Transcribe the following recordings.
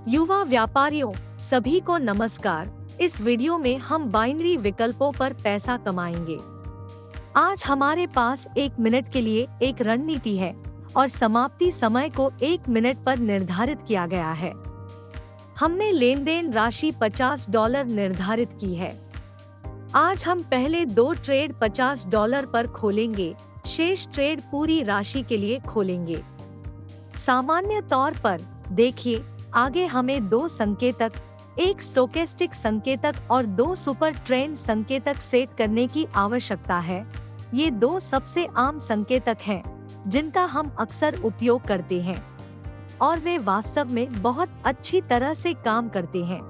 युवा व्यापारियों सभी को नमस्कार। इस वीडियो में हम बाइनरी विकल्पों पर पैसा कमाएंगे। आज हमारे पास 1 मिनट के लिए एक रणनीति है और समाप्ति समय को 1 मिनट पर निर्धारित किया गया है। हमने लेन देन राशि $50 निर्धारित की है। आज हम पहले 2 ट्रेड $50 पर खोलेंगे, शेष ट्रेड पूरी राशि के लिए खोलेंगे। सामान्य तौर पर देखिए, आगे हमें 2 संकेतक, एक स्टोकेस्टिक संकेतक और 2 सुपर ट्रेंड संकेतक सेट करने की आवश्यकता है। ये 2 सबसे आम संकेतक हैं जिनका हम अक्सर उपयोग करते हैं और वे वास्तव में बहुत अच्छी तरह से काम करते हैं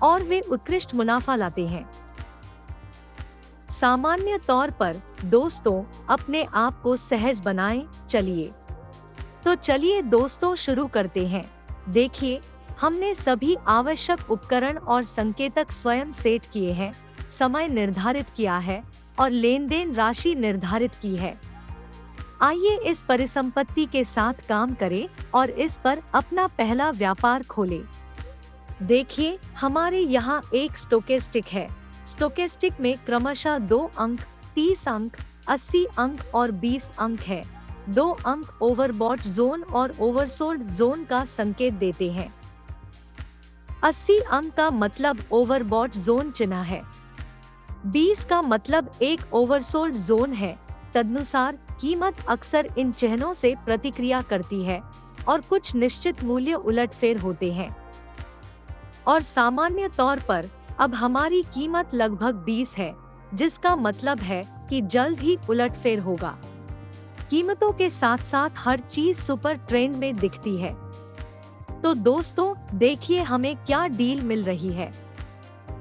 और वे उत्कृष्ट मुनाफा लाते हैं। सामान्य तौर पर दोस्तों, अपने आप को सहज बनाएं। चलिए दोस्तों, शुरू करते हैं। देखिए, हमने सभी आवश्यक उपकरण और संकेतक स्वयं सेट किए हैं, समय निर्धारित किया है और लेन देन राशि निर्धारित की है। आइए इस परिसंपत्ति के साथ काम करें और इस पर अपना पहला व्यापार खोलें। देखिए, हमारे यहाँ एक स्टोकेस्टिक है। स्टोकेस्टिक में क्रमशः 2 अंक, 30 अंक, 80 अंक और 20 अंक है। 2 अंक ओवरबॉट जोन और ओवरसोल्ड जोन का संकेत देते हैं। 80 अंक का मतलब ओवरबॉट जोन चिन्ह है। 20 का मतलब एक ओवरसोल्ड जोन है। तदनुसार कीमत अक्सर इन चिन्हों से प्रतिक्रिया करती है और कुछ निश्चित मूल्य उलटफेर होते हैं। और सामान्य तौर पर अब हमारी कीमत लगभग 20 है, जिसका मतलब है कि जल्द ही उलटफेर होगा। कीमतों के साथ साथ हर चीज सुपर ट्रेंड में दिखती है। तो दोस्तों, देखिए हमें क्या डील मिल रही है।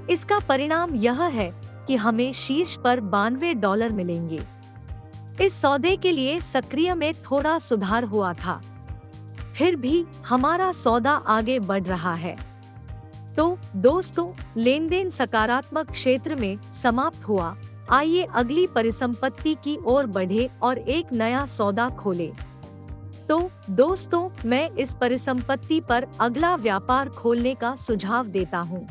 इसका परिणाम यह है कि हमें शीर्ष पर $92 मिलेंगे। इस सौदे के लिए सक्रिय में थोड़ा सुधार हुआ था, फिर भी हमारा सौदा आगे बढ़ रहा है। तो दोस्तों, लेन देन सकारात्मक क्षेत्र में समाप्त हुआ। आइए अगली परिसंपत्ति की ओर बढ़े और एक नया सौदा खोलें। तो दोस्तों, मैं इस परिसंपत्ति पर अगला व्यापार खोलने का सुझाव देता हूँ।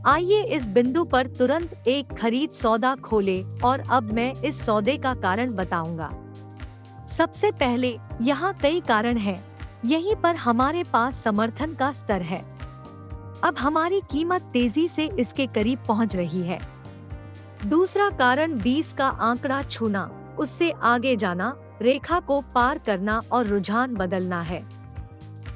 आइए इस बिंदु पर तुरंत एक खरीद सौदा खोलें और अब मैं इस सौदे का कारण बताऊंगा। सबसे पहले, यहाँ कई कारण हैं। यहीं पर हमारे पास समर्थन का स्तर है। अब हमारी कीमत तेजी से इसके करीब पहुँच रही है। दूसरा कारण 20 का आंकड़ा छूना, उससे आगे जाना, रेखा को पार करना और रुझान बदलना है।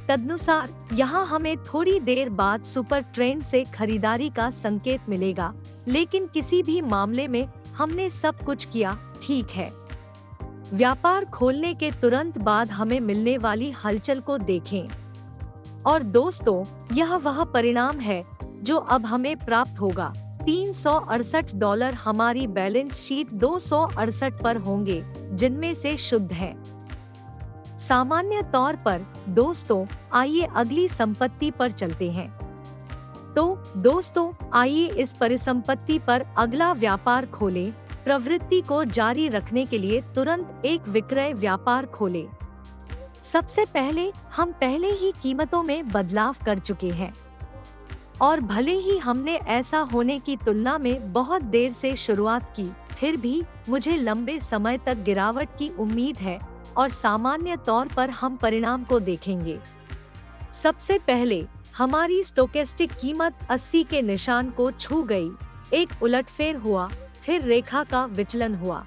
तदनुसार यहाँ हमें थोड़ी देर बाद सुपर ट्रेंड से खरीदारी का संकेत मिलेगा, लेकिन किसी भी मामले में हमने सब कुछ किया ठीक है। व्यापार खोलने के तुरंत बाद हमें मिलने वाली हलचल को देखें। और दोस्तों, यह वह परिणाम है जो अब हमें प्राप्त होगा। $368 हमारी बैलेंस शीट 268 पर होंगे, जिनमें से शुद्ध है। सामान्य तौर पर दोस्तों, आइए अगली संपत्ति पर चलते हैं। तो दोस्तों, आइए इस परिसंपत्ति पर अगला व्यापार खोलें। प्रवृत्ति को जारी रखने के लिए तुरंत एक विक्रय व्यापार खोलें। सबसे पहले, हम पहले ही कीमतों में बदलाव कर चुके हैं और भले ही हमने ऐसा होने की तुलना में बहुत देर से शुरुआत की, फिर भी मुझे लंबे समय तक गिरावट की उम्मीद है और सामान्य तौर पर हम परिणाम को देखेंगे। सबसे पहले, हमारी स्टोकेस्टिक कीमत 80 के निशान को छू गई। एक उलटफेर हुआ, फिर रेखा का विचलन हुआ।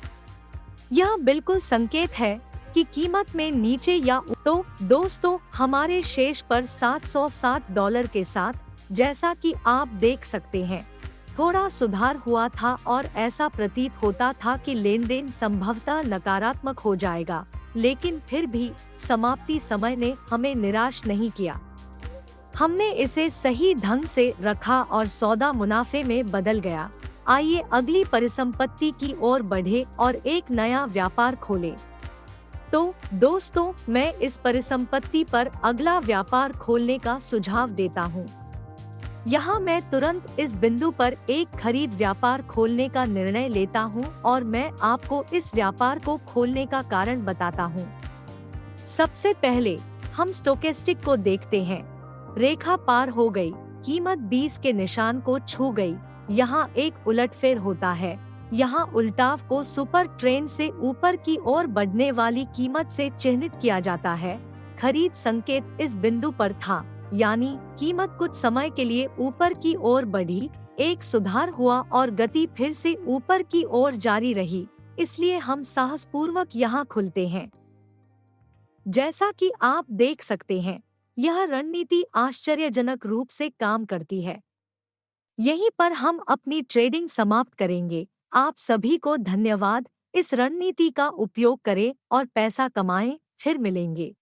यह बिल्कुल संकेत है कि कीमत में नीचे या तो दोस्तों, हमारे शेष पर $707 के साथ, जैसा कि आप देख सकते हैं, थोड़ा सुधार हुआ था और ऐसा प्रतीत होता था कि लेन देन संभवतः नकारात्मक हो जाएगा, लेकिन फिर भी समाप्ति समय ने हमें निराश नहीं किया। हमने इसे सही ढंग से रखा और सौदा मुनाफे में बदल गया। आइए अगली परिसंपत्ति की ओर बढ़े और एक नया व्यापार खोलें। तो दोस्तों, मैं इस परिसंपत्ति पर अगला व्यापार खोलने का सुझाव देता हूँ। यहाँ मैं तुरंत इस बिंदु पर एक खरीद व्यापार खोलने का निर्णय लेता हूँ और मैं आपको इस व्यापार को खोलने का कारण बताता हूँ। सबसे पहले हम स्टोकेस्टिक को देखते हैं। रेखा पार हो गई, कीमत 20 के निशान को छू गई। यहाँ एक उलटफेर होता है। यहाँ उल्टाव को सुपर ट्रेंड से ऊपर की ओर बढ़ने वाली कीमत से चिन्हित किया जाता है। खरीद संकेत इस बिंदु पर था, यानी कीमत कुछ समय के लिए ऊपर की ओर बढ़ी, एक सुधार हुआ और गति फिर से ऊपर की ओर जारी रही। इसलिए हम साहसपूर्वक यहाँ खुलते हैं। जैसा कि आप देख सकते हैं, यह रणनीति आश्चर्यजनक रूप से काम करती है। यहीं पर हम अपनी ट्रेडिंग समाप्त करेंगे। आप सभी को धन्यवाद। इस रणनीति का उपयोग करें और पैसा कमाएं। फिर मिलेंगे।